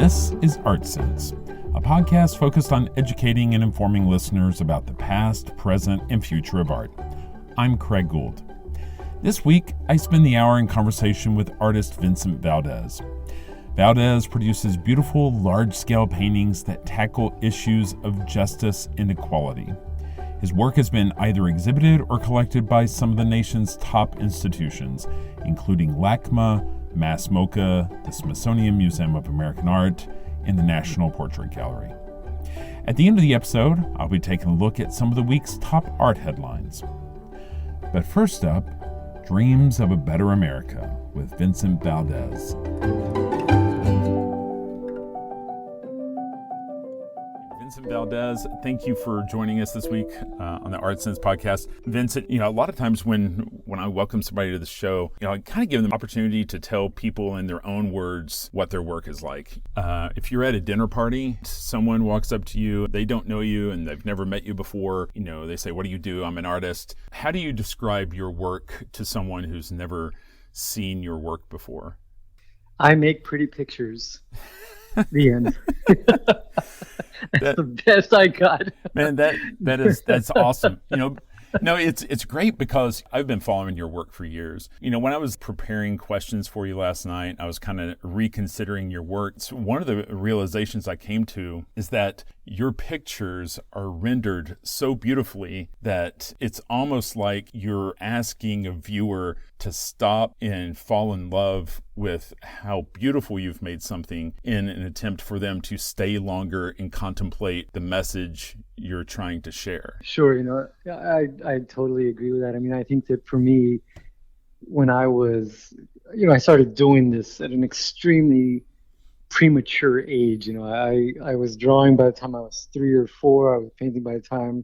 This is Art Sense, a podcast focused on educating and informing listeners about the past, present, and future of art. I'm Craig Gould. This week, I spend the hour in conversation with artist Vincent Valdez. Valdez produces beautiful, large-scale paintings that tackle issues of justice and equality. His work has been either exhibited or collected by some of the nation's top institutions, including LACMA, MoCA, the Smithsonian Museum of American Art, and the National Portrait Gallery. At the end of the episode, I'll be taking a look at some of the week's top art headlines. But first up, Dreams of a Better America with Vincent Valdez. Vincent Valdez, thank you for joining us this week on the Art Sense podcast. Vincent, a lot of times when I welcome somebody to the show, I kind of give them the opportunity to tell people in their own words what their work is like. If you're at a dinner party, someone walks up to you, they don't know you and they've never met you before. They say, "What do you do?" "I'm an artist." How do you describe your work to someone who's never seen your work before? I make pretty pictures. The end. That's the best I got. Man, that's awesome. No, it's great because I've been following your work for years. When I was preparing questions for you last night, I was kind of reconsidering your work. So one of the realizations I came to is that your pictures are rendered so beautifully that it's almost like you're asking a viewer to stop and fall in love with how beautiful you've made something in an attempt for them to stay longer and contemplate the message you're trying to share. Sure, I totally agree with that. I think that for me, when I was, I started doing this at an extremely premature age. I was drawing by the time I was 3 or 4. I was painting by the time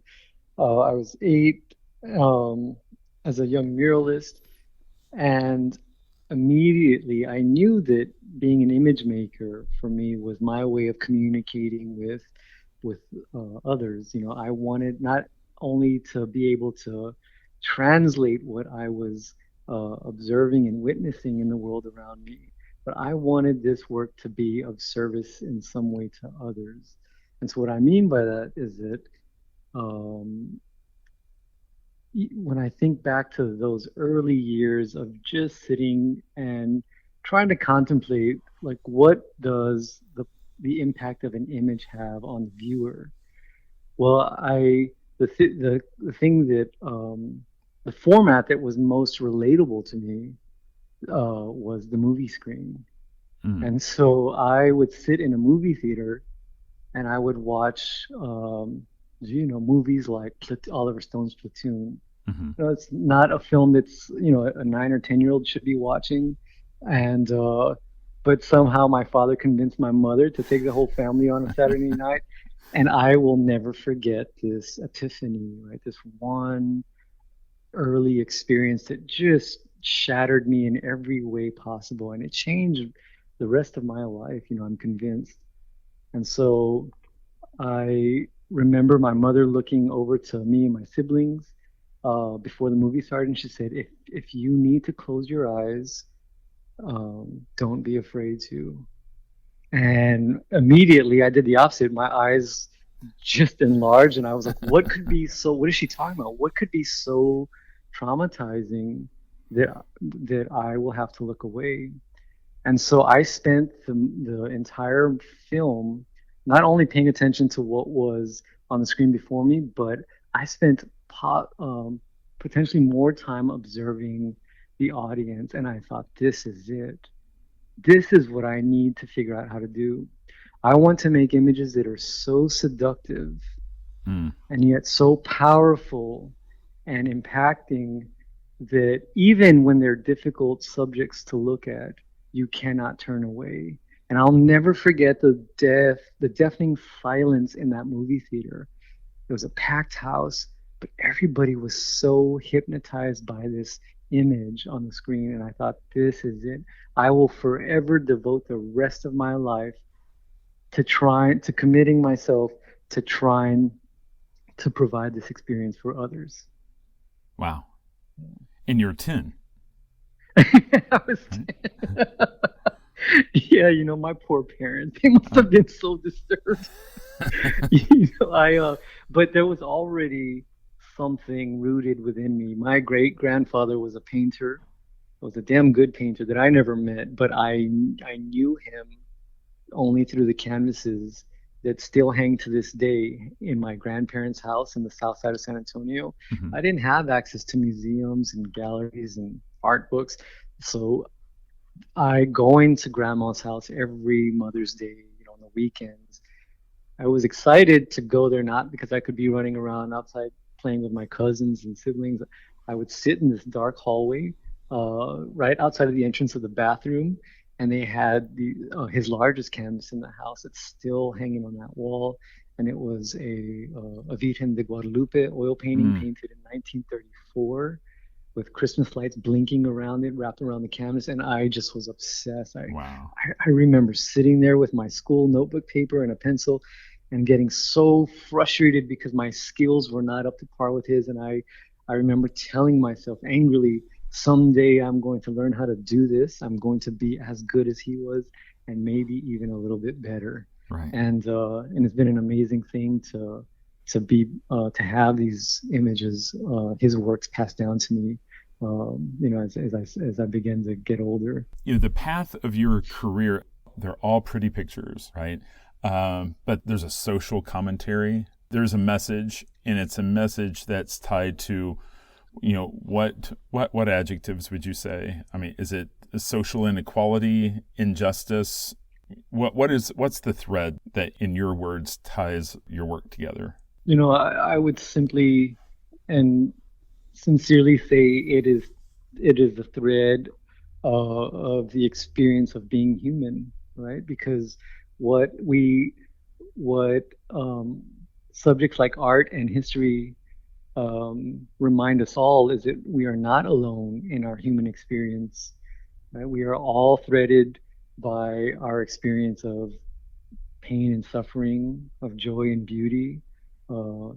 I was 8 as a young muralist. And immediately I knew that being an image maker for me was my way of communicating with others. I wanted not only to be able to translate what I was observing and witnessing in the world around me, but I wanted this work to be of service in some way to others. And so what I mean by that is that when I think back to those early years of just sitting and trying to contemplate, like, what does the impact of an image have on the viewer? Well, the thing that the format that was most relatable to me was the movie screen. And so I would sit in a movie theater and I would watch movies like Oliver Stone's Platoon. Mm-hmm. It's not a film that's a 9 or 10-year-old should be watching, and but somehow my father convinced my mother to take the whole family on a Saturday night, and I will never forget this epiphany, right? This one early experience that just shattered me in every way possible, and it changed the rest of my life. I'm convinced. And so I remember my mother looking over to me and my siblings before the movie started, and she said, if you need to close your eyes, don't be afraid to. And immediately I did the opposite. My eyes just enlarged, and I was like, what is she talking about? What could be so traumatizing that I will have to look away? And so I spent the entire film not only paying attention to what was on the screen before me, but I spent potentially more time observing the audience. And I thought, this is it. This is what I need to figure out how to do. I want to make images that are so seductive and yet so powerful and impacting that even when they're difficult subjects to look at, you cannot turn away. And I'll never forget the deafening silence in that movie theater. It was a packed house, but everybody was so hypnotized by this image on the screen. And I thought, this is it. I will forever devote the rest of my life to committing myself to trying to provide this experience for others. Wow. And you're 10. I was 10. Yeah, my poor parents, they must Uh, have been so disturbed. But there was already something rooted within me. My great grandfather was a painter, was a damn good painter that I never met, but I knew him only through the canvases that still hang to this day in my grandparents' house in the south side of San Antonio. mhm. I didn't have access to museums and galleries and art books, so I going to grandma's house every Mother's Day, on the weekends. I was excited to go there, not because I could be running around outside playing with my cousins and siblings. I would sit in this dark hallway, right outside of the entrance of the bathroom, and they had his largest canvas in the house. It's still hanging on that wall, and it was a Virgen de Guadalupe oil painting Mm, painted in 1934 with Christmas lights blinking around it, wrapped around the canvas, and I just was obsessed. wow. I remember sitting there with my school notebook paper and a pencil and getting so frustrated because my skills were not up to par with his. And I remember telling myself angrily, someday I'm going to learn how to do this. I'm going to be as good as he was and maybe even a little bit better. Right. And it's been an amazing thing to have these images, his works passed down to me, as I begin to get older. The path of your career, they're all pretty pictures, right? But there's a social commentary. There's a message, and it's a message that's tied to, what adjectives would you say? I mean, is it social inequality, injustice? What's the thread that, in your words, ties your work together? I would simply and sincerely say it is the thread of the experience of being human, right? Because what we what subjects like art and history remind us all is that we are not alone in our human experience, right? We are all threaded by our experience of pain and suffering, of joy and beauty, of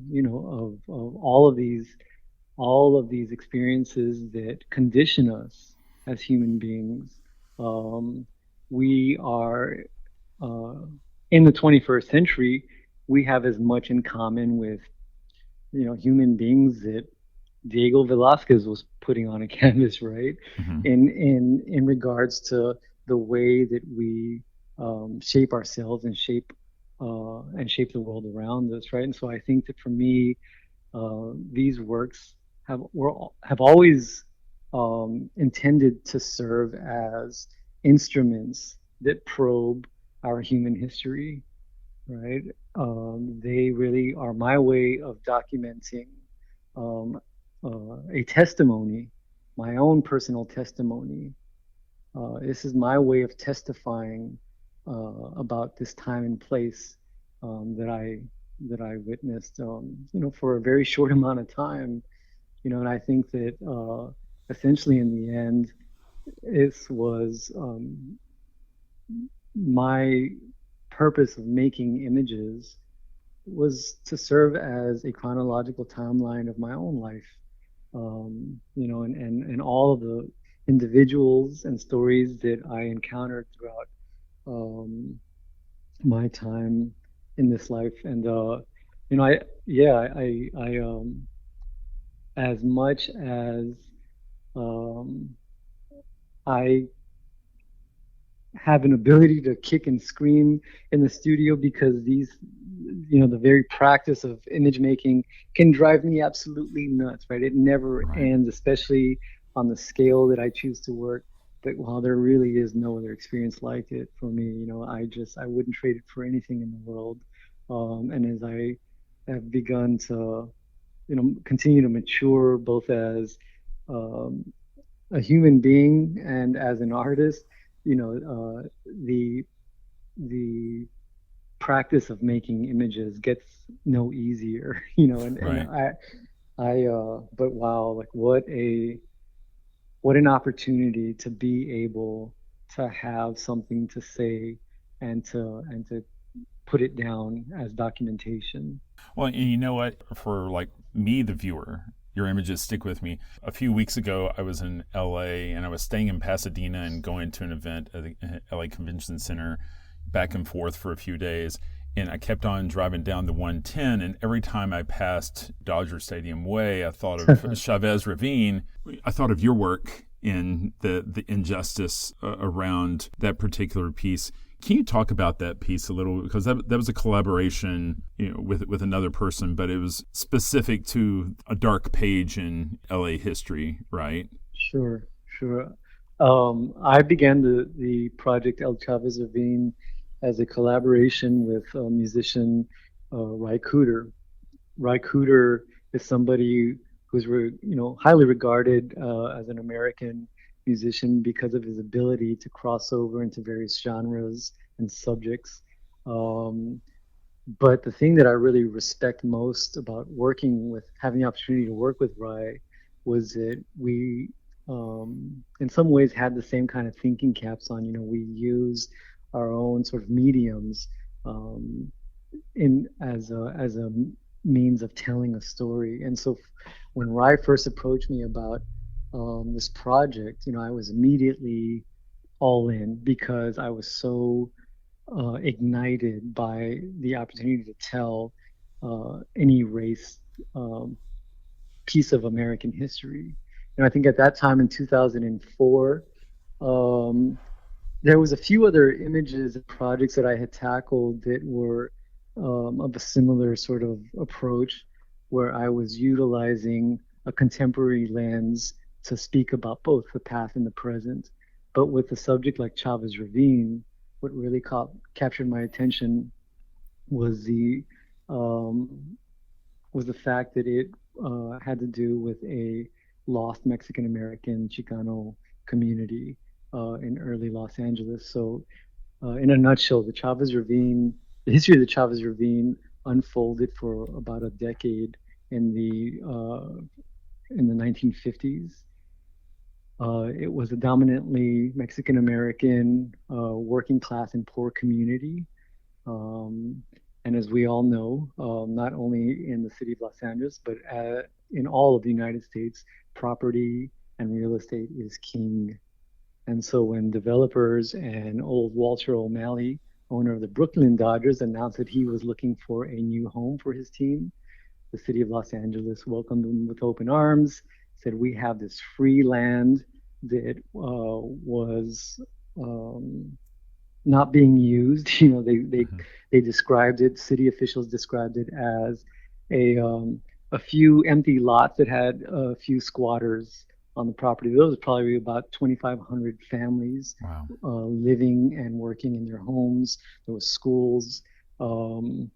all of these experiences that condition us as human beings. Um, we are uh, in the 21st century. We have as much in common with human beings that Diego Velázquez was putting on a canvas, right? Hmm. In regards to the way that we shape ourselves and shape the world around us, right? And so I think that for me, these works have always intended to serve as instruments that probe our human history, right? They really are my way of documenting um, a testimony, my own personal testimony. This is my way of testifying about this time and place that I witnessed, for a very short amount of time, and I think that essentially in the end, this was my purpose of making images was to serve as a chronological timeline of my own life, and all of the individuals and stories that I encountered throughout um, my time in this life. And I yeah, as much as um, I have an ability to kick and scream in the studio because the very practice of image making can drive me absolutely nuts, right? It never Right. ends, especially on the scale that I choose to work. But while there really is no other experience like it for me, I wouldn't trade it for anything in the world. And as I have begun to, continue to mature both as um, a human being and as an artist, the practice of making images gets no easier, and Right. but wow, like what an opportunity to be able to have something to say and to put it down as documentation. Well, and you know what? For like me, the viewer, your images stick with me. A few weeks ago, I was in LA and I was staying in Pasadena and going to an event at the LA Convention Center back and forth for a few days. And I kept on driving down the 110, and every time I passed Dodger Stadium Way, I thought of Chavez Ravine. I thought of your work in the injustice around that particular piece. Can you talk about that piece a little? Because that was a collaboration, with another person, but it was specific to a dark page in LA history, right? Sure, sure. I began the project El Chavez Ravine as a collaboration with musician Ry Cooder. Ry Cooder is somebody who's highly regarded as an American musician because of his ability to cross over into various genres and subjects. But the thing that I really respect most about having the opportunity to work with Ry was that we, in some ways, had the same kind of thinking caps on. We used our own sort of mediums as a means of telling a story. And so when Ry first approached me about this project, I was immediately all in because I was so ignited by the opportunity to tell any race piece of American history. And I think at that time in 2004, there was a few other images and projects that I had tackled that were of a similar sort of approach, where I was utilizing a contemporary lens to speak about both the past and the present. But with a subject like Chavez Ravine, what really captured my attention was the fact that it had to do with a lost Mexican American Chicano community in early Los Angeles. So, in a nutshell, the history of the Chavez Ravine unfolded for about a decade in the 1950s. It was a dominantly Mexican American, working class and poor community. And as we all know, not only in the city of Los Angeles, but in all of the United States, property and real estate is king. And so when developers and old Walter O'Malley, owner of the Brooklyn Dodgers, announced that he was looking for a new home for his team, the city of Los Angeles welcomed him with open arms, said, we have this free land that was not being used. They described it, city officials described it as a few empty lots that had a few squatters on the property. Those are probably about 2,500 families. Wow. Living and working in their homes. There was schools. And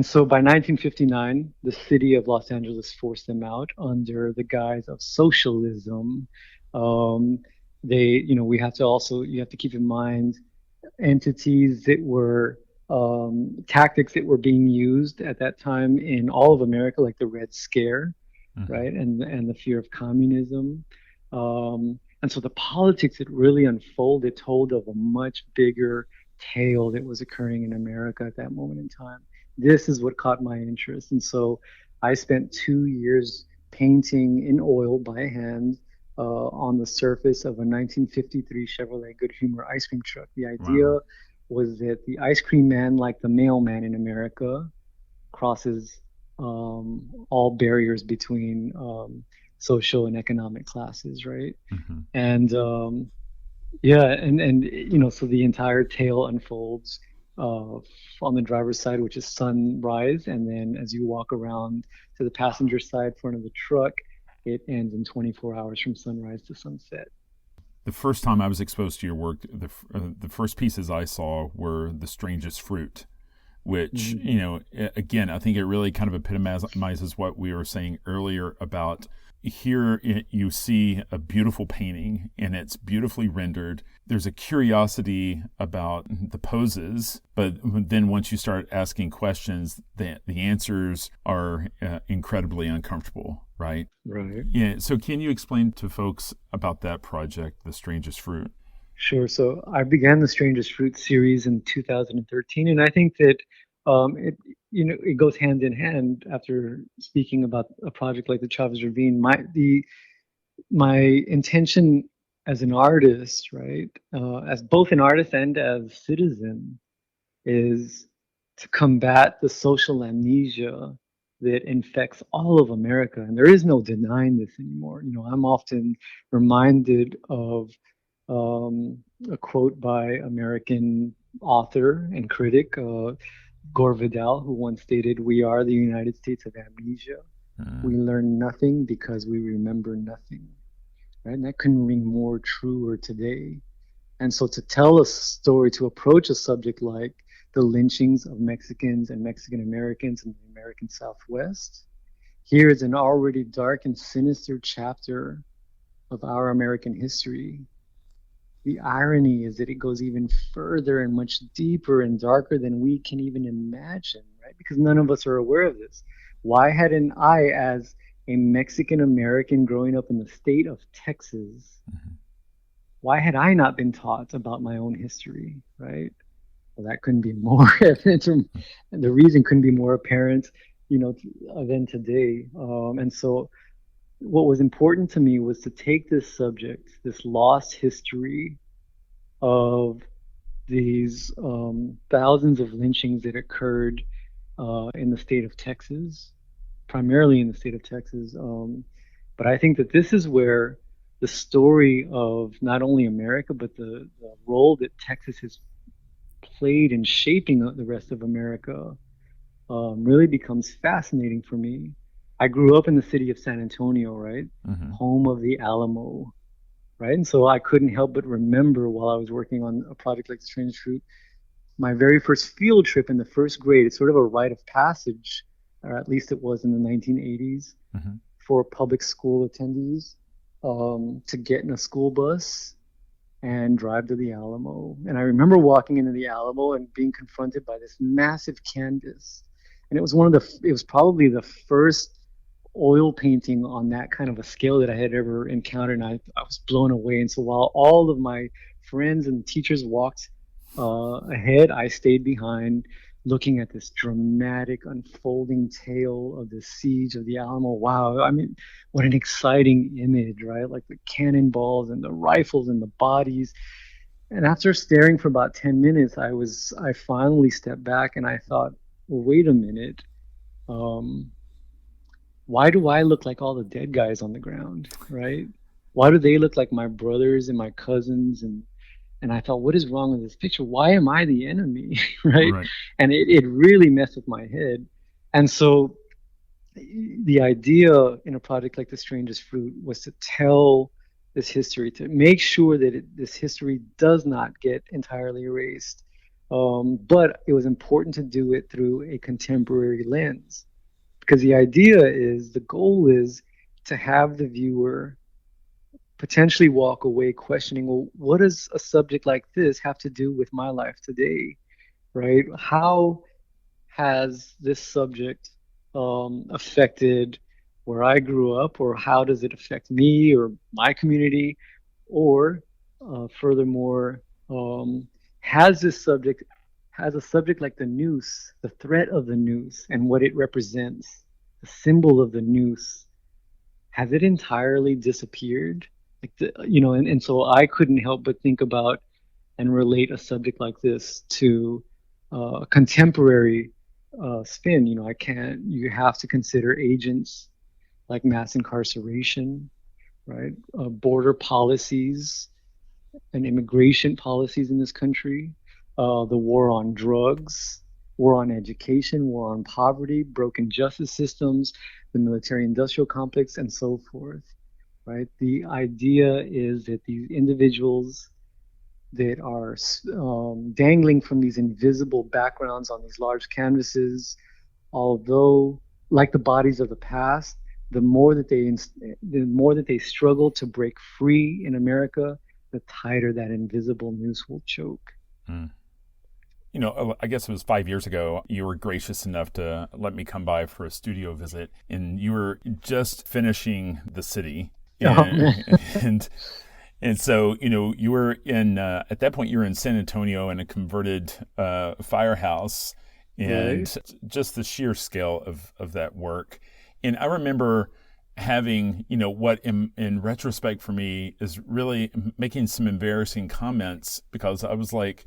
so by 1959, the city of Los Angeles forced them out under the guise of socialism. You have to keep in mind entities that were tactics that were being used at that time in all of America, like the Red Scare, mm-hmm. right, and the fear of communism. And so the politics that really unfolded told of a much bigger tale that was occurring in America at that moment in time. This is what caught my interest. And so I spent 2 years painting in oil by hand on the surface of a 1953 Chevrolet Good Humor ice cream truck. The idea was that the ice cream man, like the mailman in America, crosses all barriers between social and economic classes, right? Mm-hmm. And so the entire tale unfolds on the driver's side, which is sunrise, and then as you walk around to the passenger side front of the truck, it ends in 24 hours from sunrise to sunset. The first time I was exposed to your work, the first pieces I saw were The Strangest Fruit, which, mm-hmm. Again, I think it really kind of epitomizes what we were saying earlier about here you see a beautiful painting and it's beautifully rendered. There's a curiosity about the poses, but then once you start asking questions, the answers are incredibly uncomfortable, right? Right. Yeah. So can you explain to folks about that project, The Strangest Fruit? Sure. So I began the Strangest Fruit series in 2013, and I think that it goes hand in hand. After speaking about a project like the Chavez Ravine, my intention as an artist, right, as both an artist and as citizen, is to combat the social amnesia that infects all of America. And there is no denying this anymore. I'm often reminded of um, a quote by American author and critic Gore Vidal, who once stated, "We are the United States of amnesia. We learn nothing because we remember nothing." Right? And that couldn't ring more truer today. And so to tell a story, to approach a subject like the lynchings of Mexicans and Mexican Americans in the American Southwest, here is an already dark and sinister chapter of our American history. The irony is that it goes even further and much deeper and darker than we can even imagine, right? Because none of us are aware of this. Why hadn't I, as a Mexican American growing up in the state of Texas, why had I not been taught about my own history, right? Well, that couldn't be more evident, and the reason couldn't be more apparent, than today. And so, what was important to me was to take this subject, this lost history of these thousands of lynchings that occurred in the state of Texas, primarily in the state of Texas. But I think that this is where the story of not only America, but the role that Texas has played in shaping the rest of America really becomes fascinating for me. I grew up in the city of San Antonio, right? Home of the Alamo, right? And so I couldn't help but remember while I was working on a project like Strange Fruit, my very first field trip in the first grade. It's sort of a rite of passage, or at least it was in the 1980s, for public school attendees to get in a school bus and drive to the Alamo. And I remember walking into the Alamo and being confronted by this massive canvas. And it was probably the first oil painting on that kind of a scale that I had ever encountered. And I was blown away. And so while all of my friends and teachers walked ahead, I stayed behind looking at this dramatic unfolding tale of the siege of the Alamo. Wow. I mean, what an exciting image, right? Like the cannonballs and the rifles and the bodies. And after staring for about 10 minutes, I finally stepped back and I thought, well, wait a minute. Why do I look like all the dead guys on the ground, right? Why do they look like my brothers and my cousins? And I thought, what is wrong with this picture? Why am I the enemy, right? And it really messed with my head. And so the idea in a project like The Strangest Fruit was to tell this history, to make sure that this history does not get entirely erased. But it was important to do it through a contemporary lens. Because the goal is to have the viewer potentially walk away questioning, well, what does a subject like this have to do with my life today, right? How has this subject affected where I grew up, or how does it affect me or my community? Or furthermore, has a subject like the noose, the threat of the noose and what it represents, the symbol of the noose, has it entirely disappeared? And so I couldn't help but think about and relate a subject like this to a contemporary spin. You have to consider agents like mass incarceration, right? Border policies and immigration policies in this country, the war on drugs, war on education, war on poverty, broken justice systems, the military-industrial complex, and so forth, right? The idea is that these individuals that are dangling from these invisible backgrounds on these large canvases, although like the bodies of the past, the more that they struggle to break free in America, the tighter that invisible noose will choke. I guess it was 5 years ago, you were gracious enough to let me come by for a studio visit, and you were just finishing The City. And so, you were at that point, you were in San Antonio in a converted firehouse. right. and just the sheer scale of that work. And I remember having, what in retrospect for me is really making some embarrassing comments, because I was like,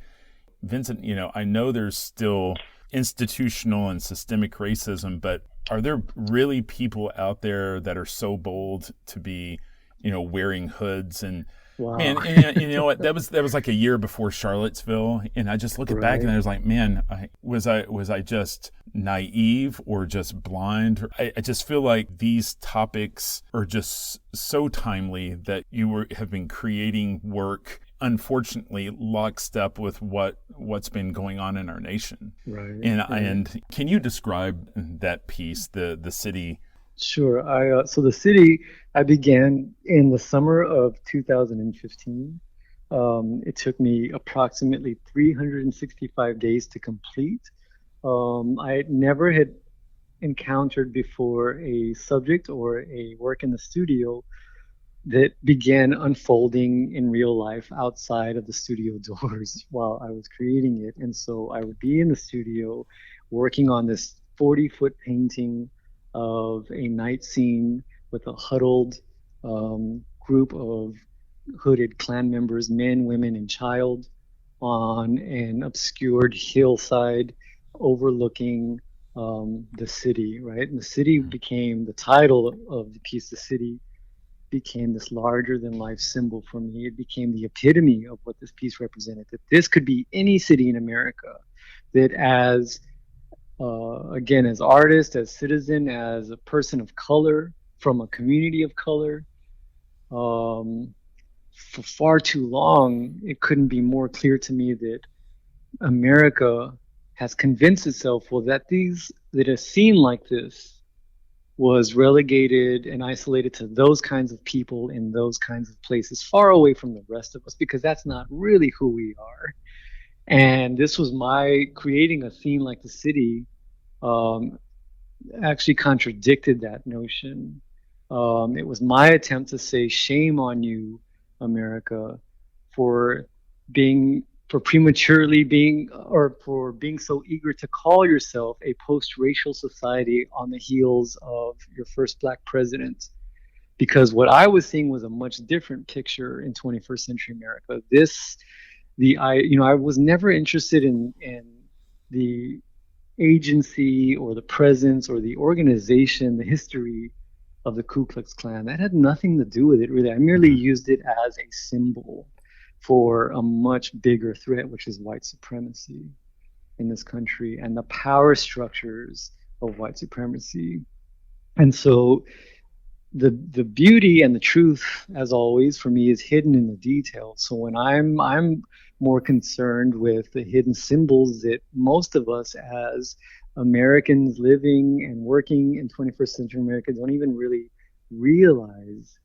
Vincent, I know there's still institutional and systemic racism, but are there really people out there that are so bold to be, wearing hoods? And man, Wow. and you know what? That was like a year before Charlottesville, and I just look at back and Right. I was like, man, was I just naive or just blind? I just feel like these topics are just so timely that have been creating work, unfortunately lockstep with what's been going on in our nation. Right. And Right. and can you describe that piece, the city? Sure. So the city I began in the summer of 2015. It took me approximately 365 days to complete. I never had encountered before a subject or a work in the studio that began unfolding in real life outside of the studio doors while I was creating it. And so I would be in the studio working on this 40-foot painting of a night scene with a huddled group of hooded clan members, men, women, and child, on an obscured hillside overlooking the city, right? And the city became the title of the piece. The city became this larger than life symbol for me. It became the epitome of what this piece represented, that this could be any city in America, that as again, as artist, as citizen, as a person of color from a community of color, um, for far too long, it couldn't be more clear to me that America has convinced itself, well, that a scene like this was relegated and isolated to those kinds of people in those kinds of places, far away from the rest of us, because that's not really who we are. And this was my creating a scene like the city, um, actually contradicted that notion. It was my attempt to say, shame on you, America, for being for prematurely being or for being so eager to call yourself a post-racial society on the heels of your first black president. Because what I was seeing was a much different picture in 21st century America. I was never interested in the agency or the presence or the organization, the history of the Ku Klux Klan. That had nothing to do with it, really. I merely Mm-hmm. used it as a symbol for a much bigger threat, which is white supremacy in this country and the power structures of white supremacy. And so the beauty and the truth, as always, for me, is hidden in the details. So when I'm more concerned with the hidden symbols that most of us as Americans living and working in 21st century America don't even really realize.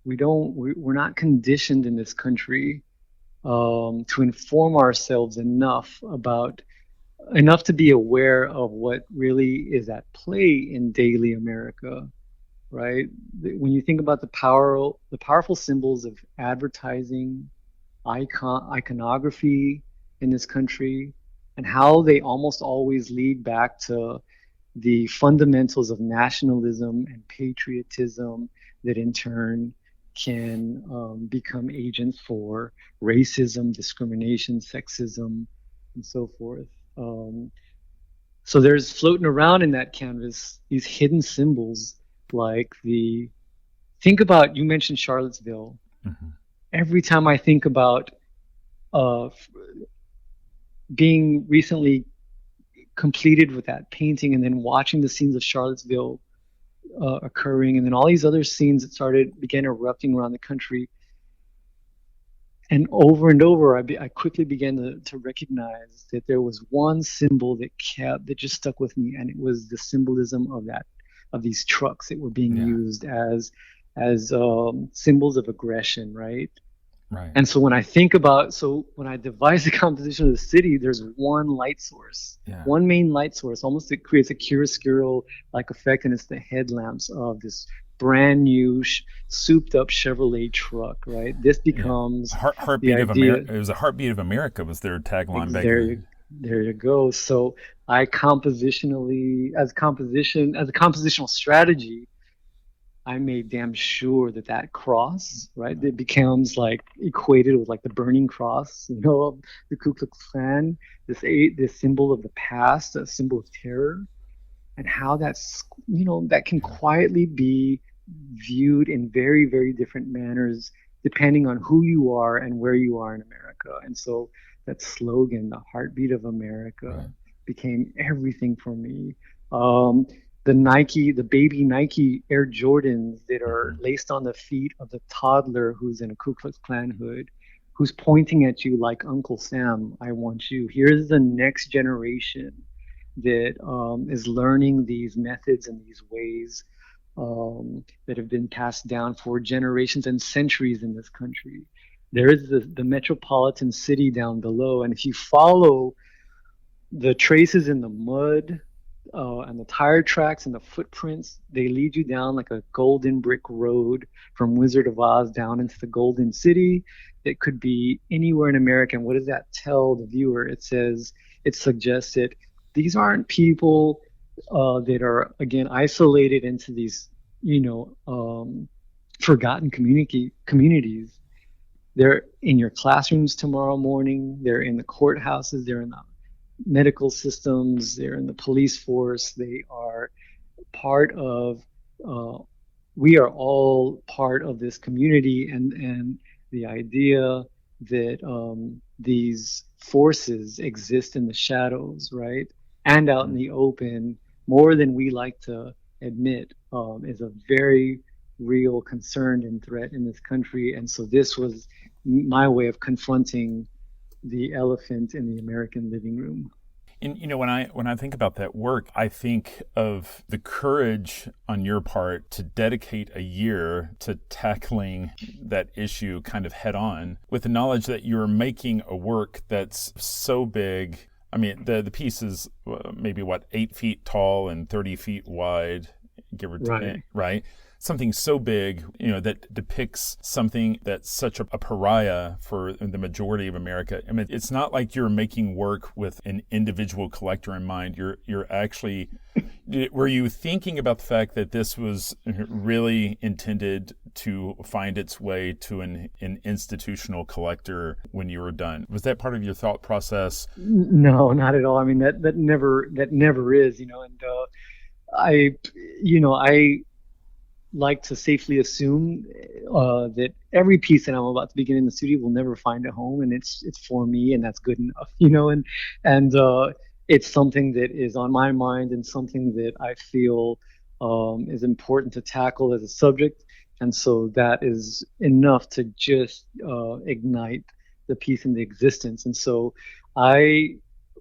We're not conditioned in this country to inform ourselves enough to be aware of what really is at play in daily America, right? When you think about the powerful symbols of advertising, iconography in this country, and how they almost always lead back to the fundamentals of nationalism and patriotism that in turn can become agents for racism, discrimination, sexism, and so forth. So there's floating around in that canvas these hidden symbols like think about, you mentioned Charlottesville. Mm-hmm. Every time I think about uh, being recently completed with that painting and then watching the scenes of Charlottesville occurring, and then all these other scenes that began erupting around the country. And over, I quickly began to recognize that there was one symbol that just stuck with me, and it was the symbolism of these trucks that were being Yeah. used as symbols of aggression, right? Right. And so when I devise the composition of the city, there's one light source, Yeah. one main light source. Almost it creates a chiaroscuro like effect, and it's the headlamps of this brand new, souped up Chevrolet truck. Right? This Yeah. becomes the Heartbeat of idea. America. It was a heartbeat of America was their tagline back There then. you There you go. So I compositionally, as a compositional strategy, I made damn sure that that cross, right, it becomes like equated with like the burning cross, of the Ku Klux Klan, this symbol of the past, a symbol of terror, and how that can quietly be viewed in very, very different manners depending on who you are and where you are in America. And so that slogan, the heartbeat of America, Right. became everything for me. Um, the baby Nike Air Jordans that are Hmm. laced on the feet of the toddler who's in a Ku Klux Klan hood, who's pointing at you like Uncle Sam, I want you. Here's the next generation that is learning these methods and these ways that have been passed down for generations and centuries in this country. There is the metropolitan city down below, and if you follow the traces in the mud and the tire tracks and the footprints, they lead you down like a golden brick road from Wizard of Oz down into the Golden City. It could be anywhere in America. And what does that tell the viewer? It suggests that these aren't people that are, again, isolated into these, forgotten communities. They're in your classrooms tomorrow morning. They're in the courthouses. They're in the medical systems, they're in the police force, they are part of, uh, we are all part of this community, and the idea that these forces exist in the shadows, right? And out in the open, more than we like to admit, is a very real concern and threat in this country. And so this was my way of confronting the elephant in the American living room. And when I think about that work, I think of the courage on your part to dedicate a year to tackling that issue kind of head on, with the knowledge that you're making a work that's so big. I mean, the piece is maybe 8 feet tall and 30 feet wide, give or take, Right. right? Something so big, that depicts something that's such a pariah for the majority of America. I mean, it's not like you're making work with an individual collector in mind. You're actually, were you thinking about the fact that this was really intended to find its way to an institutional collector when you were done? Was that part of your thought process? No, not at all. I mean, that never is, and I, I like to safely assume that every piece that I'm about to begin in the studio will never find a home, and it's for me, and that's good enough, and it's something that is on my mind and something that I feel is important to tackle as a subject, and so that is enough to just ignite the piece into existence. And so I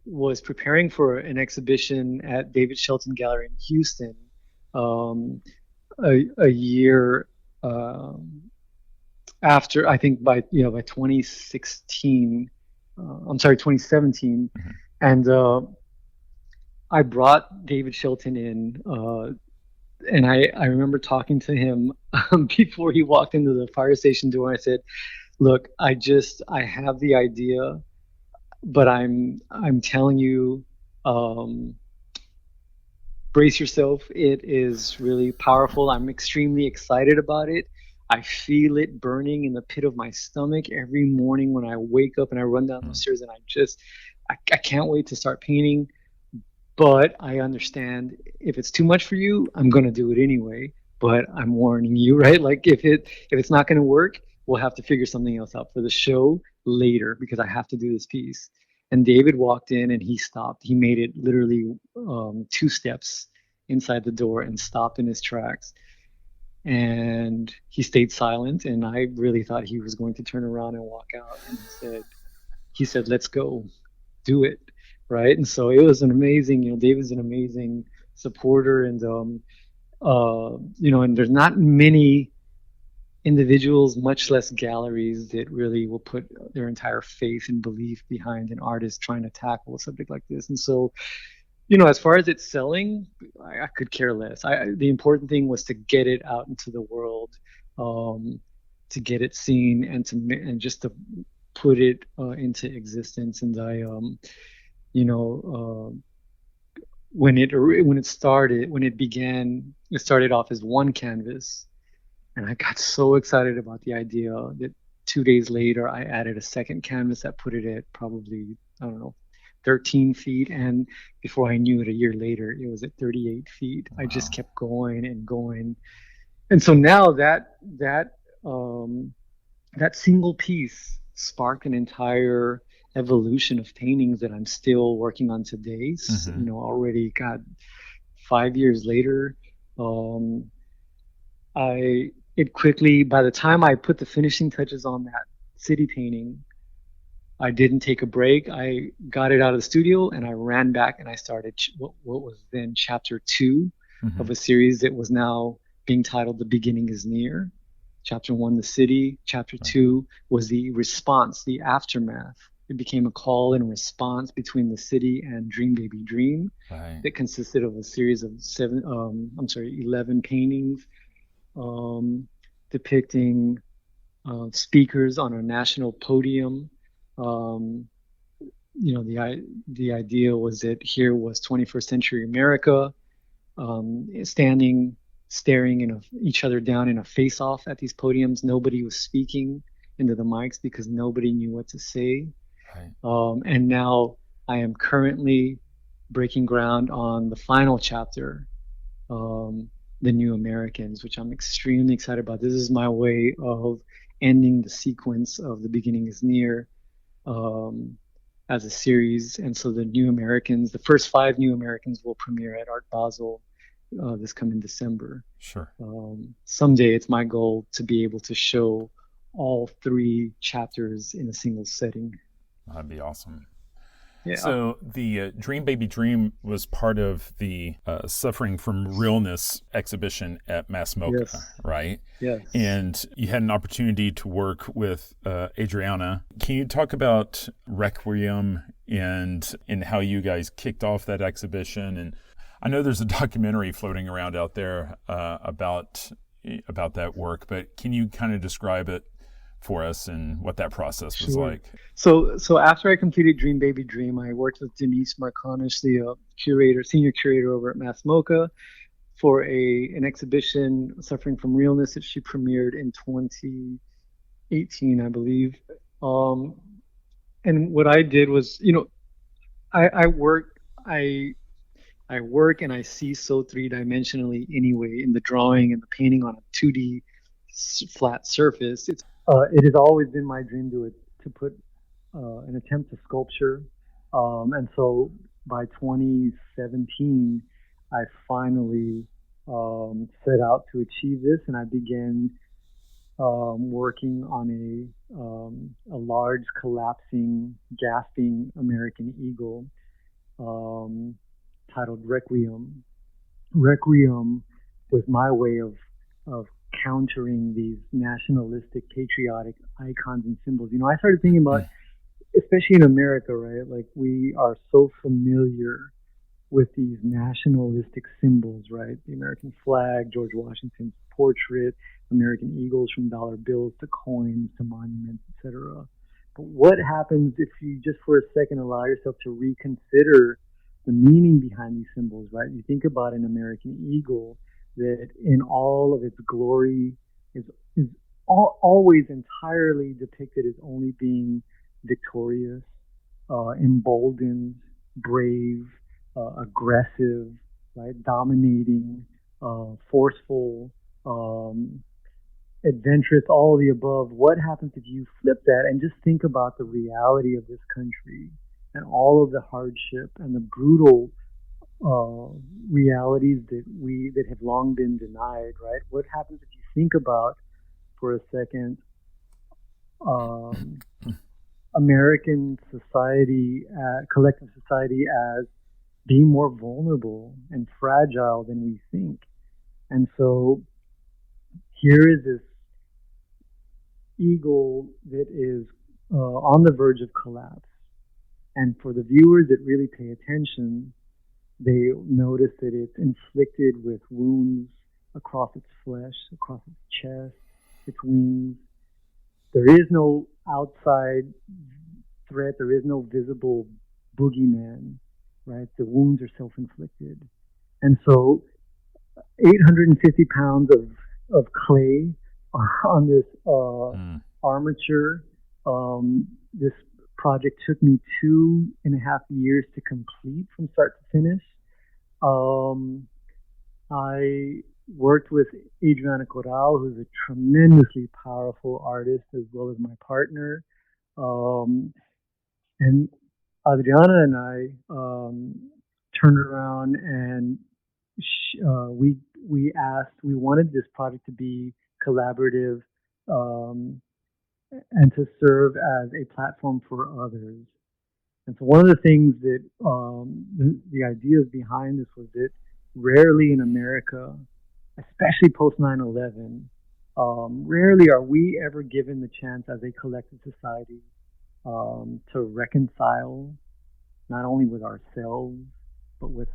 was preparing for an exhibition at David Shelton Gallery in Houston. Um, a year after, I think by 2016, I'm sorry, 2017, Mm-hmm. and I brought David Shelton in, and I remember talking to him before he walked into the fire station door. I said, "Look, I have the idea, but I'm telling you." Um, Brace yourself. It is really powerful. I'm extremely excited about it. I feel it burning in the pit of my stomach every morning when I wake up and I run down those stairs, and I can't wait to start painting. But I understand if it's too much for you, I'm going to do it anyway. But I'm warning you, right? Like if it's not going to work, we'll have to figure something else out for the show later because I have to do this piece. And David walked in and he stopped. He made it literally 2 steps inside the door and stopped in his tracks. And he stayed silent. And I really thought he was going to turn around and walk out. And he said, "Let's go, do it." Right. And so it was an amazing, David's an amazing supporter. And, and there's not many individuals, much less galleries, that really will put their entire faith and belief behind an artist trying to tackle a subject like this. And so, as far as it's selling, I could care less. The important thing was to get it out into the world, to get it seen, and just to put it into existence. And you know, when it began, it started off as one canvas, and I got so excited about the idea that 2 days later I added a second canvas that put it at probably, I don't know, 13 feet, and before I knew it, a year later it was at 38 feet. I just Wow. kept going and going, and so now um, that single piece sparked an entire evolution of paintings that I'm still working on today. Hmm. Already got 5 years later. Um, I it quickly, by the time I put the finishing touches on that city painting, I didn't take a break. I got it out of the studio and I ran back and I started what was then chapter two Hmm. of a series that was now being titled The Beginning is Near. Chapter one, the city. Chapter Right. two was the response, the aftermath. It became a call and response between the city and Dream Baby Dream Right. that consisted of a series of 11 paintings um, depicting speakers on a national podium. Um, the idea was that here was 21st century America standing, staring each other down in a face-off at these podiums. Nobody was speaking into the mics because nobody knew what to say. Right. And now I am currently breaking ground on the final chapter, um, The New Americans, which I'm extremely excited about. This is my way of ending the sequence of The Beginning is Near um, as a series. And so the New Americans, the first five New Americans will premiere at Art Basel this coming December. Sure. Someday it's my goal to be able to show all three chapters in a single setting. That'd be awesome. Yeah. So the Dream Baby Dream was part of the Suffering from Realness exhibition at MoCA, Yes. right? Yes. And you had an opportunity to work with Adriana. Can you talk about Requiem and how you guys kicked off that exhibition? And I know there's a documentary floating around out there about that work, but can you kind of describe it for us and what that process was Sure. like? So after I completed Dream Baby Dream, I worked with Denise Marconish, the senior curator over at Mass MoCA, for an exhibition, Suffering from Realness, that she premiered in 2018, I believe. Um, and what I did was, I work, I work and I see so three-dimensionally anyway in the drawing and the painting on a 2D flat surface. It has always been my dream to put an attempt to sculpture. And so by 2017, I finally set out to achieve this, and I began working on a large collapsing, gasping American eagle um, titled Requiem. Requiem was my way of countering these nationalistic, patriotic icons and symbols. I started thinking about, especially in America, right? Like we are so familiar with these nationalistic symbols, right? The American flag, George Washington's portrait, American eagles from dollar bills to coins to monuments, etc. But what happens if you just for a second allow yourself to reconsider the meaning behind these symbols, right? You think about an American eagle that in all of its glory is always entirely depicted as only being victorious, emboldened, brave, aggressive, right, dominating, forceful, um, adventurous, all of the above. What happens if you flip that and just think about the reality of this country and all of the hardship and the brutal realities that have long been denied, right? What happens if you think about for a second um, American society, collective society, as being more vulnerable and fragile than we think? And so here is this eagle that is on the verge of collapse. And for the viewers that really pay attention, they notice that it's inflicted with wounds across its flesh, across its chest, its wings. There is no outside threat. There is no visible boogeyman, right? The wounds are self-inflicted. And so 850 pounds of clay on this Mm. armature. This project took me 2.5 years to complete from start to finish. Um, I worked with Adriana Corral, who's a tremendously powerful artist, as well as my partner. Um, and Adriana and I turned around and we wanted this project to be collaborative um, and to serve as a platform for others. And so one of the things that the ideas behind this was that rarely in America, especially post 9/11, rarely are we ever given the chance as a collective society to reconcile not only with ourselves, but with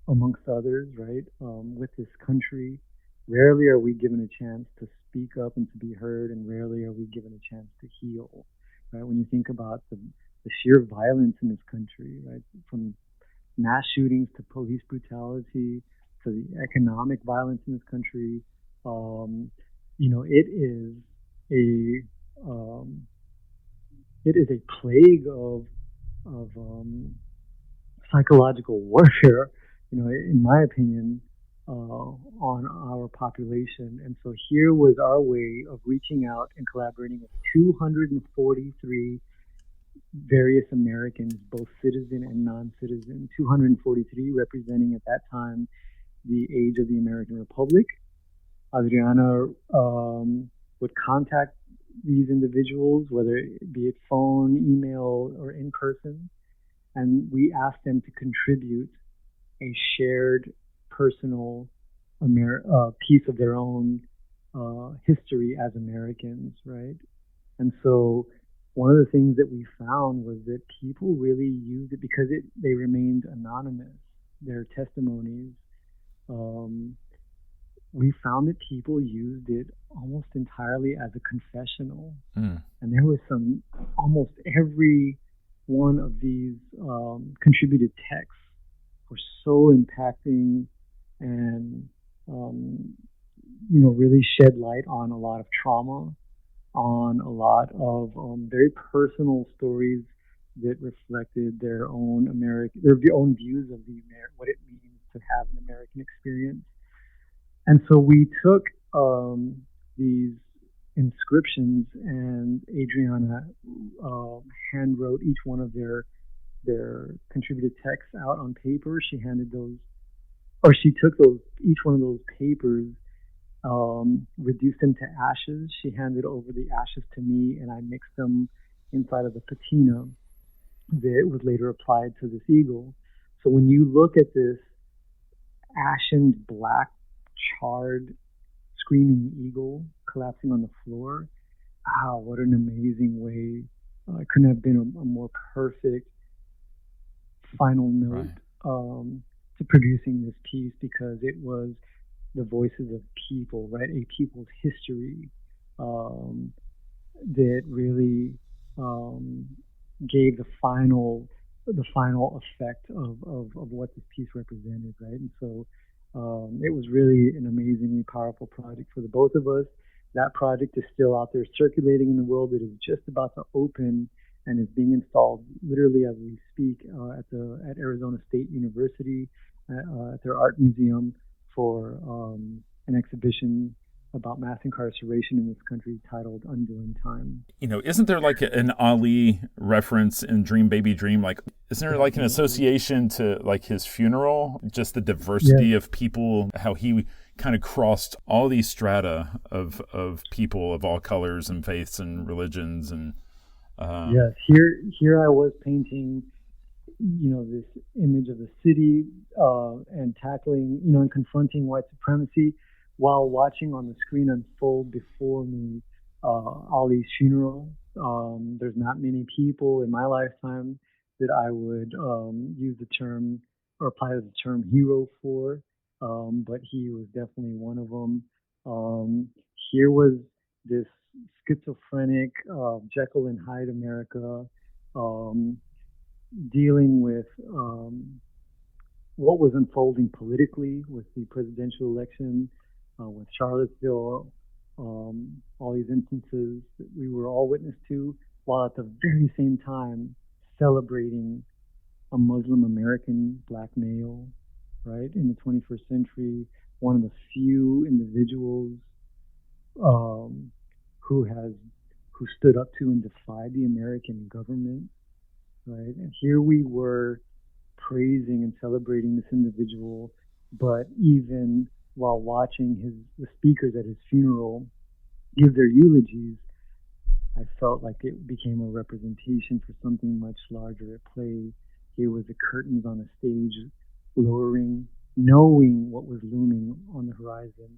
amongst others, right? With this country. Rarely are we given a chance to speak up and to be heard, and rarely are we given a chance to heal, right? When you think about the sheer violence in this country, right? From mass shootings to police brutality to the economic violence in this country, um, it is um, a plague of psychological warfare, in my opinion, on our population. And so here was our way of reaching out and collaborating with 243 various Americans, both citizen and non-citizen, 243 representing at that time the age of the American Republic. Adriana would contact these individuals, whether it be it phone, email, or in person, and we asked them to contribute a shared personal piece of their own history as Americans, right? And so one of the things that we found was that people really used it because they remained anonymous. Their testimonies, um, we found that people used it almost entirely as a confessional. Mm. And there was almost every one of these contributed texts were so impacting and, really shed light on a lot of trauma, on a lot of very personal stories that reflected their own views of what it means to have an American experience. And so we took these inscriptions, and Adriana hand wrote each one of their contributed texts out on paper. She took each one of those papers, reduced them to ashes. She handed over the ashes to me, and I mixed them inside of the patina that was later applied to this eagle. So when you look at this ashen, black, charred, screaming eagle collapsing on the floor, what an amazing way. It couldn't have been a more perfect final note to producing this piece, because it was the voices of people, right? A people's history that really gave the final effect of what this piece represented, right? And so it was really an amazingly powerful project for the both of us. That project is still out there circulating in the world. It is just about to open and is being installed literally as we speak at Arizona State University at their art museum for an exhibition about mass incarceration in this country titled Undoing Time. Isn't there like an Ali reference in Dream Baby Dream? Like, isn't there like an association to like his funeral? Just the diversity of people, how he kind of crossed all these strata of people of all colors and faiths and religions. And yes, here I was painting, this image of the city and tackling, and confronting white supremacy, while watching on the screen unfold before me Ali's funeral. There's not many people in my lifetime that I would use the term or apply the term hero for, but he was definitely one of them. Here was this schizophrenic Jekyll and Hyde America, dealing with what was unfolding politically with the presidential election, with Charlottesville, all these instances that we were all witness to, while at the very same time celebrating a Muslim American black male, right, in the 21st century, one of the few individuals um, who has who stood up to and defied the American government, right? And here we were praising and celebrating this individual, but even while watching the speakers at his funeral give their eulogies, I felt like it became a representation for something much larger at play. Here was the curtains on a stage lowering, knowing what was looming on the horizon,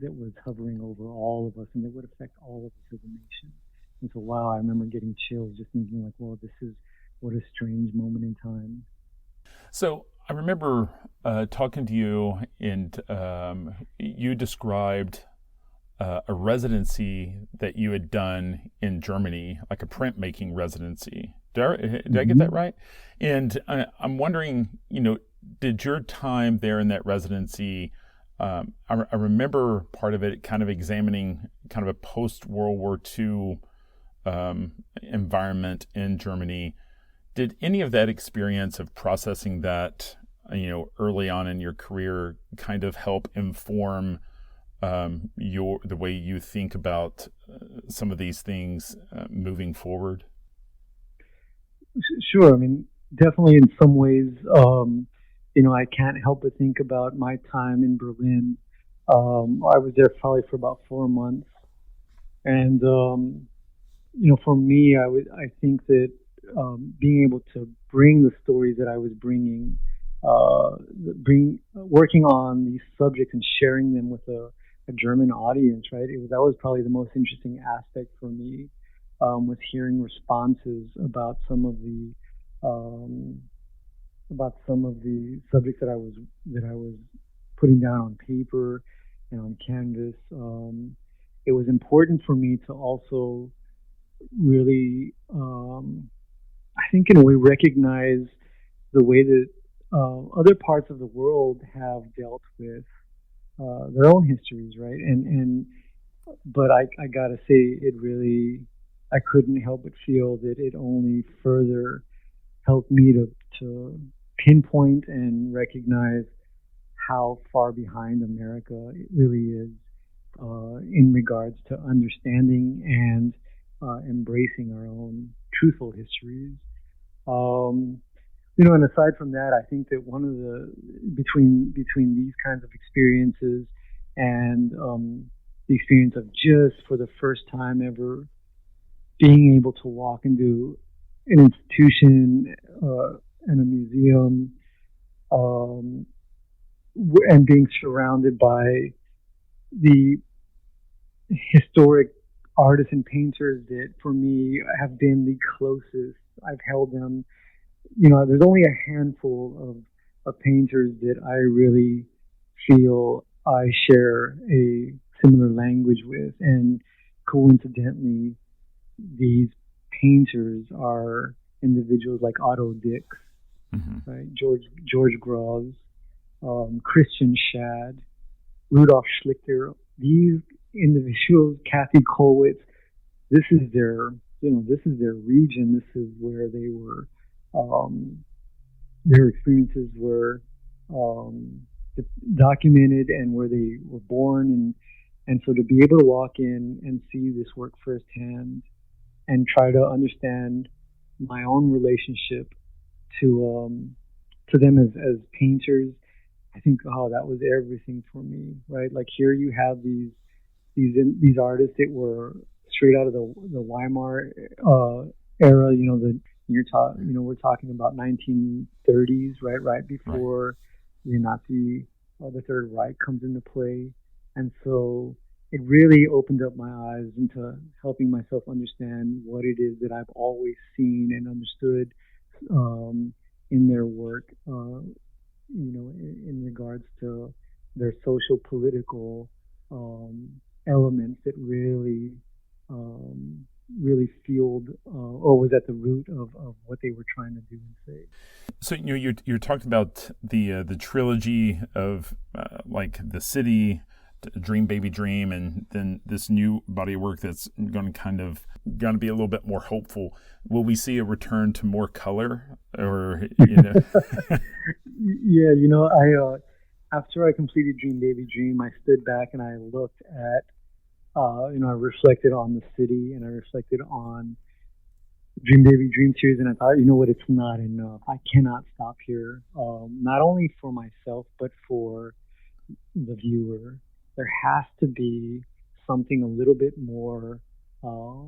that was hovering over all of us and that would affect all of us as a nation. And so, wow, I remember getting chills just thinking like, well, this is what a strange moment in time. So I remember talking to you, and you described a residency that you had done in Germany, like a printmaking residency. Did I get that right? And I'm wondering, did your time there in that residency, I remember part of it kind of examining kind of a post-World War II environment in Germany. Did any of that experience of processing that, early on in your career kind of help inform the way you think about some of these things moving forward? Sure. I mean, definitely in some ways, I can't help but think about my time in Berlin. I was there probably for about 4 months, and for me, I think that being able to bring the stories that I was bringing, working on these subjects and sharing them with a German audience, right? That was probably the most interesting aspect for me, was hearing responses about some of the subjects that I was putting down on paper and on canvas. It was important for me to also really, I think, in a way, recognize the way that other parts of the world have dealt with their own histories, right? But I gotta say, I couldn't help but feel that it only further helped me to pinpoint and recognize how far behind America it really is in regards to understanding and embracing our own truthful histories. Um, and aside from that, I think that one of the between these kinds of experiences and the experience of just for the first time ever being able to walk into an institution and a museum, um, and being surrounded by the historic artists and painters that for me have been the closest I've held them. There's only a handful of painters that I really feel I share a similar language with, and coincidentally, these painters are individuals like Otto Dix, right? George Groves, Christian Schad, Rudolf Schlichter. These individuals, Kathy Kollwitz, this is their region. This is where they were. Their experiences were documented and where they were born, and so to be able to walk in and see this work firsthand and try to understand my own relationship to them as painters, I think, oh, that was everything for me, right? Like, here you have these artists that were straight out of the Weimar era. We're talking about 1930s, right? Right before the the Third Reich comes into play, and so it really opened up my eyes into helping myself understand what it is that I've always seen and understood in their work, in regards to their social political elements that really really fueled or was at the root of what they were trying to do and say. So you're talking about the trilogy of like the city, Dream Baby Dream, and then this new body of work that's going to be a little bit more hopeful. Will we see a return to more color, or Yeah, I after I completed Dream Baby Dream, I stood back and I looked at I reflected on the city and I reflected on Dream Baby Dream series, and I thought, you know what, it's not enough. I cannot stop here. Not only for myself, but for the viewer. There has to be something a little bit more uh,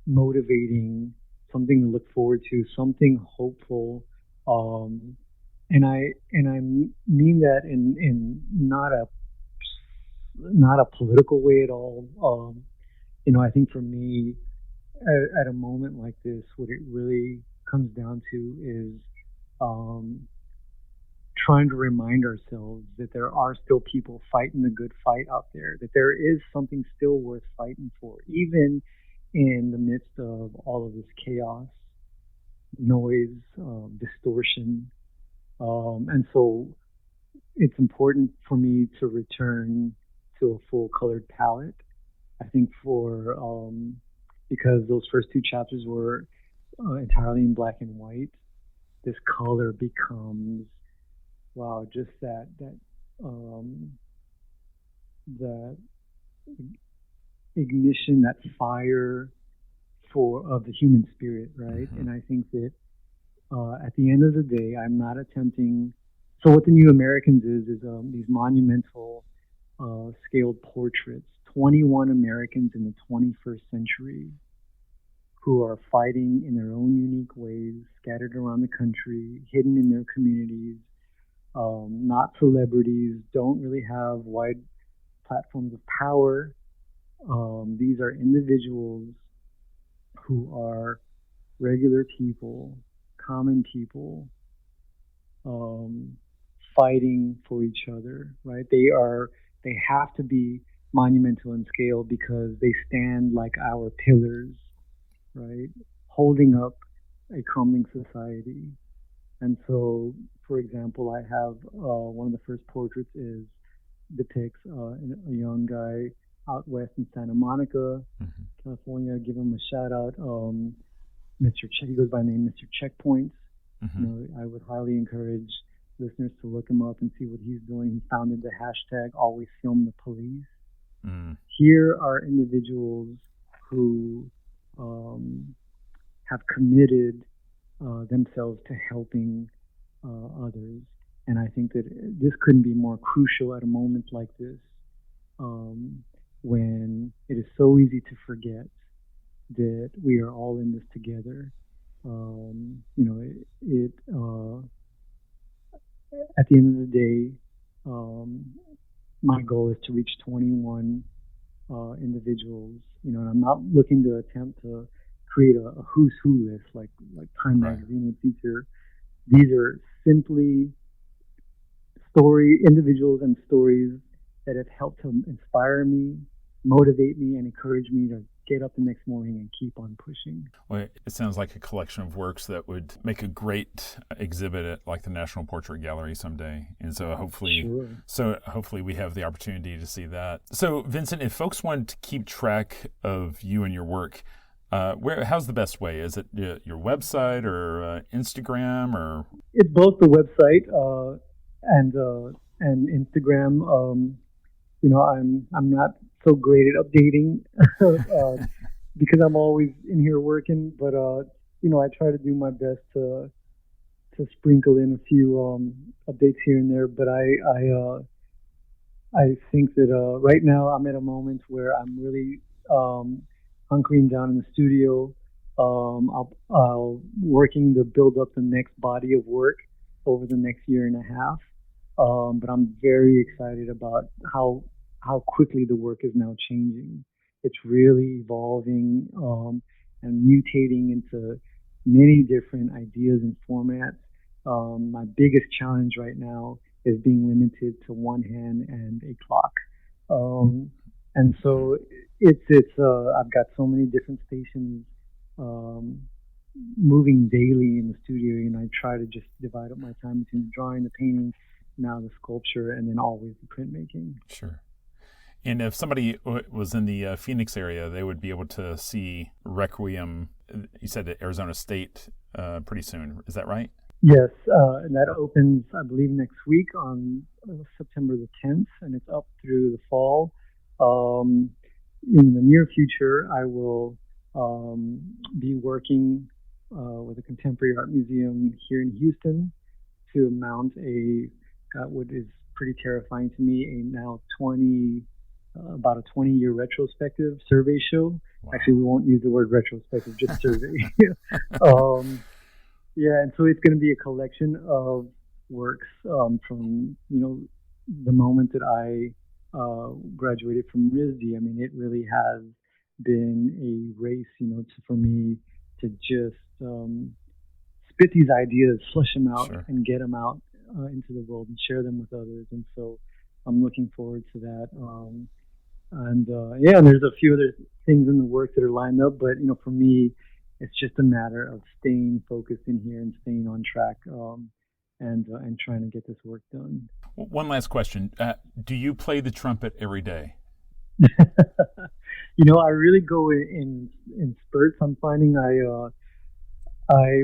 motivating, something to look forward to, something hopeful. Um, and I mean that in not a political way at all. I think for me, at a moment like this, what it really comes down to is um, trying to remind ourselves that there are still people fighting the good fight out there, that there is something still worth fighting for, even in the midst of all of this chaos, noise, distortion. And so it's important for me to return to a full colored palette. I think because those first two chapters were entirely in black and white, this color becomes, wow, just um, that ignition, that fire of the human spirit, right? mm-hmm. And I think that at the end of the day, I'm not attempting. So what the New Americans is these monumental scaled portraits, 21 Americans in the 21st century who are fighting in their own unique ways, scattered around the country, hidden in their communities, not celebrities, don't really have wide platforms of power. These are individuals who are regular people, common people, fighting for each other, right? They have to be monumental in scale because they stand like our pillars, right? Holding up a crumbling society. And so, for example, I have one of the first portraits depicts a young guy out west in Santa Monica, Mm-hmm. California. Give him a shout out, he goes by the name Mr. Checkpoints. Mm-hmm. I would highly encourage listeners to look him up and see what he's doing. He founded the hashtag Always Film the Police. Mm. Here are individuals who have committed themselves to helping others. And I think that this couldn't be more crucial at a moment like this, when it is so easy to forget that we are all in this together. At the end of the day, my goal is to reach 21 individuals. And I'm not looking to attempt to create a who's who list like Time Right. Magazine. These are simply individuals and stories that have helped to inspire me, motivate me, and encourage me to get up the next morning and keep on pushing. Well, it sounds like a collection of works that would make a great exhibit at like the National Portrait Gallery someday. And so hopefully we have the opportunity to see that. So Vincent, if folks want to keep track of you and your work, how's the best way? Is it your website or Instagram or? It's both the website and Instagram. I'm not so great at updating because I'm always in here working, but I try to do my best to sprinkle in a few updates here and there. But I think that right now I'm at a moment where I'm really hunkering down in the studio. I'll working to build up the next body of work over the next year and a half. But I'm very excited about how quickly the work is now changing. It's really evolving and mutating into many different ideas and formats. My biggest challenge right now is being limited to one hand and a clock. And so It's I've got so many different stations um, moving daily in the studio, and I try to just divide up my time between the drawing, the painting, now the sculpture, and then always the printmaking. Sure. And if somebody was in the Phoenix area, they would be able to see Requiem, you said at Arizona State, pretty soon. Is that right? Yes, and that opens, I believe, next week on September the 10th, and it's up through the fall. Um, in the near future, I will be working with a contemporary art museum here in Houston to mount what is pretty terrifying to me, about a 20-year retrospective survey show. Wow. Actually, we won't use the word retrospective, just survey. Yeah, and so it's going to be a collection of works from the moment that I graduated from RISD. I mean, it really has been a race, for me to just spit these ideas, flush them out, sure, and get them out into the world and share them with others. And so I'm looking forward to that. And there's a few other things in the work that are lined up, but for me, it's just a matter of staying focused in here and staying on track, and trying to get this work done. One last question: do you play the trumpet every day? I really go in spurts. I'm finding I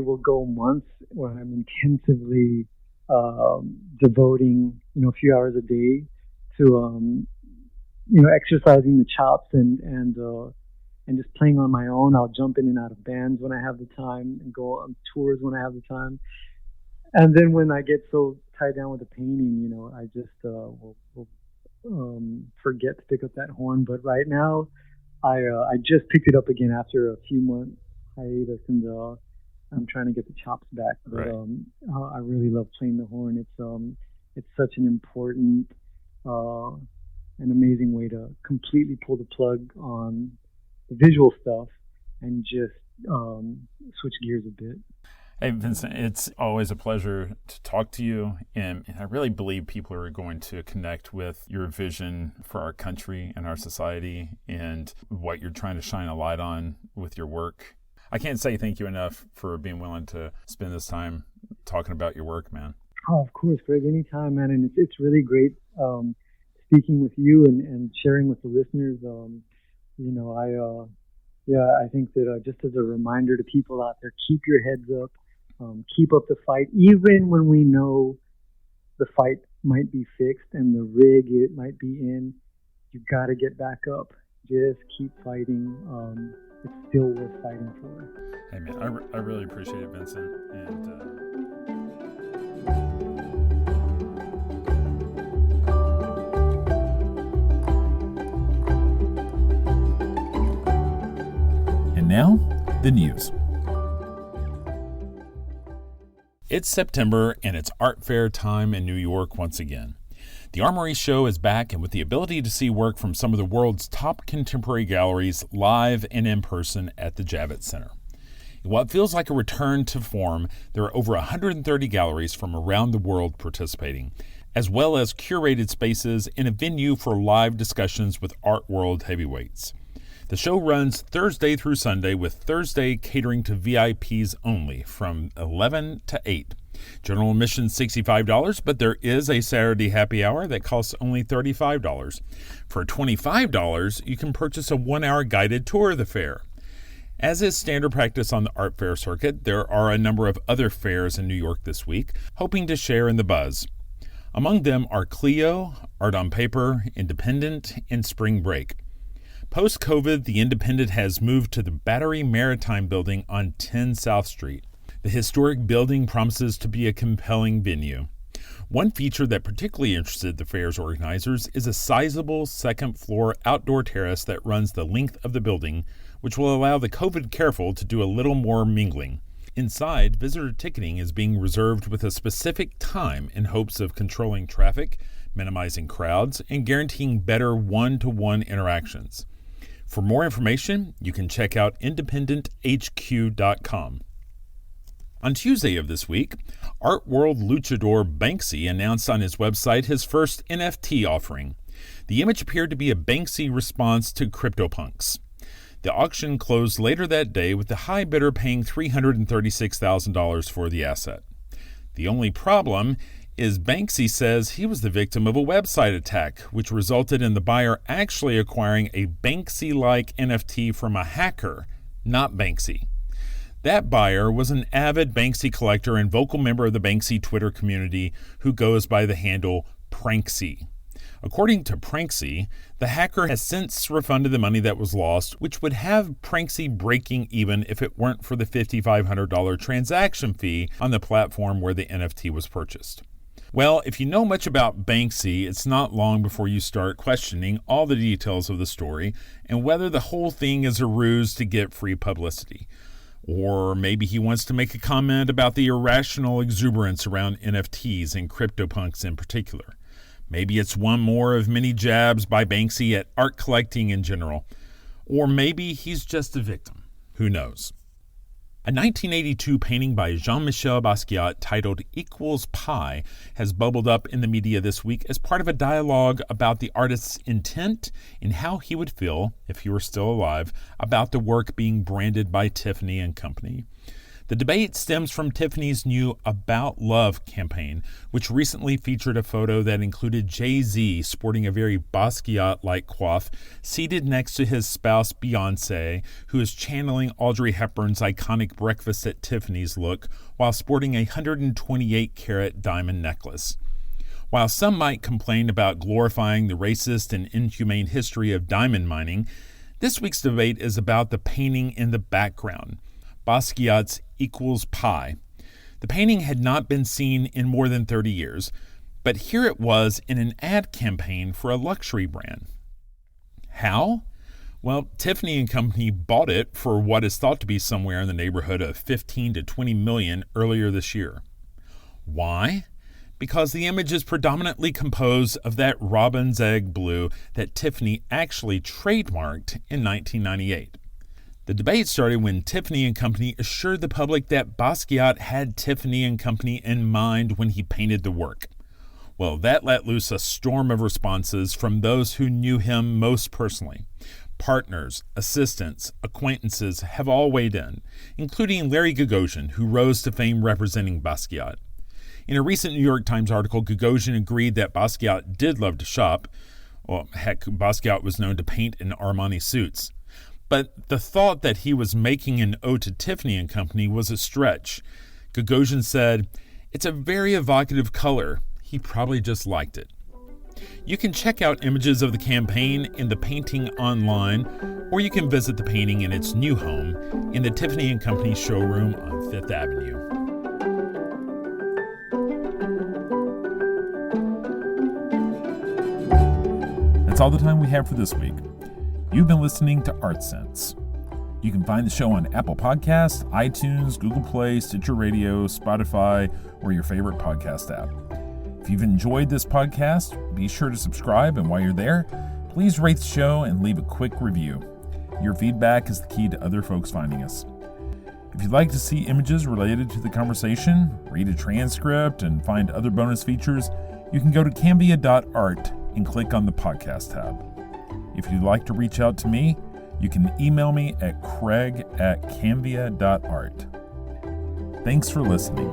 will go months where I'm intensively devoting a few hours a day to exercising the chops and just playing on my own. I'll jump in and out of bands when I have the time and go on tours when I have the time. And then when I get so tied down with the painting, I just will forget to pick up that horn. But right now, I just picked it up again after a few months hiatus, and I'm trying to get the chops back. But right. I really love playing the horn. It's such an important, an amazing way to completely pull the plug on the visual stuff and just switch gears a bit. Hey, Vincent, it's always a pleasure to talk to you, and I really believe people are going to connect with your vision for our country and our society and what you're trying to shine a light on with your work. I can't say thank you enough for being willing to spend this time talking about your work, man. Oh, of course, Greg, anytime, man, and it's really great speaking with you and sharing with the listeners. I think that just as a reminder to people out there, keep your heads up, keep up the fight, even when we know the fight might be fixed and the rig it might be in. You got to get back up. Just keep fighting. It's still worth fighting for. Hey, man, I really appreciate it, Vincent. And now, the news. It's September, and it's art fair time in New York once again. The Armory Show is back, and with the ability to see work from some of the world's top contemporary galleries live and in person at the Javits Center. While it feels like a return to form, there are over 130 galleries from around the world participating, as well as curated spaces and a venue for live discussions with art world heavyweights. The show runs Thursday through Sunday, with Thursday catering to VIPs only from 11 to 8. General admission $65, but there is a Saturday happy hour that costs only $35. For $25, you can purchase a 1-hour guided tour of the fair. As is standard practice on the art fair circuit, there are a number of other fairs in New York this week, hoping to share in the buzz. Among them are Clio, Art on Paper, Independent, and Spring Break. Post-COVID, the Independent has moved to the Battery Maritime building on 10 South Street. The historic building promises to be a compelling venue. One feature that particularly interested the fair's organizers is a sizable second-floor outdoor terrace that runs the length of the building, which will allow the COVID careful to do a little more mingling. Inside, visitor ticketing is being reserved with a specific time in hopes of controlling traffic, minimizing crowds, and guaranteeing better one-to-one interactions. For more information, you can check out independenthq.com. On Tuesday of this week, art world luchador Banksy announced on his website his first NFT offering. The image appeared to be a Banksy response to CryptoPunks. The auction closed later that day with the high bidder paying $336,000 for the asset. The only problem is Banksy says he was the victim of a website attack, which resulted in the buyer actually acquiring a Banksy-like NFT from a hacker, not Banksy. That buyer was an avid Banksy collector and vocal member of the Banksy Twitter community who goes by the handle Pranksy. According to Pranksy, the hacker has since refunded the money that was lost, which would have Pranksy breaking even if it weren't for the $5,500 transaction fee on the platform where the NFT was purchased. Well, if you know much about Banksy, it's not long before you start questioning all the details of the story and whether the whole thing is a ruse to get free publicity. Or maybe he wants to make a comment about the irrational exuberance around NFTs and CryptoPunks in particular. Maybe it's one more of many jabs by Banksy at art collecting in general. Or maybe he's just a victim. Who knows? A 1982 painting by Jean-Michel Basquiat titled Equals Pi has bubbled up in the media this week as part of a dialogue about the artist's intent and how he would feel, if he were still alive, about the work being branded by Tiffany and Company. The debate stems from Tiffany's new About Love campaign, which recently featured a photo that included Jay-Z sporting a very Basquiat-like coif, seated next to his spouse Beyoncé, who is channeling Audrey Hepburn's iconic Breakfast at Tiffany's look while sporting a 128-carat diamond necklace. While some might complain about glorifying the racist and inhumane history of diamond mining, this week's debate is about the painting in the background, Basquiat's Equals Pi. The painting had not been seen in more than 30 years, but here it was in an ad campaign for a luxury brand. How? Well, Tiffany and Company bought it for what is thought to be somewhere in the neighborhood of 15 to 20 million earlier this year. Why? Because the image is predominantly composed of that robin's egg blue that Tiffany actually trademarked in 1998. The debate started when Tiffany and Company assured the public that Basquiat had Tiffany and Company in mind when he painted the work. Well, that let loose a storm of responses from those who knew him most personally. Partners, assistants, acquaintances have all weighed in, including Larry Gagosian, who rose to fame representing Basquiat. In a recent New York Times article, Gagosian agreed that Basquiat did love to shop. Well, heck, Basquiat was known to paint in Armani suits. But the thought that he was making an ode to Tiffany and Company was a stretch. Gagosian said, "It's a very evocative color. He probably just liked it." You can check out images of the campaign and the painting online, or you can visit the painting in its new home in the Tiffany and Company showroom on Fifth Avenue. That's all the time we have for this week. You've been listening to Art Sense. You can find the show on Apple Podcasts, iTunes, Google Play, Stitcher Radio, Spotify, or your favorite podcast app. If you've enjoyed this podcast, be sure to subscribe, and while you're there, please rate the show and leave a quick review. Your feedback is the key to other folks finding us. If you'd like to see images related to the conversation, read a transcript, and find other bonus features, you can go to cambia.art and click on the podcast tab. If you'd like to reach out to me, you can email me at craig@cambia.art. Thanks for listening.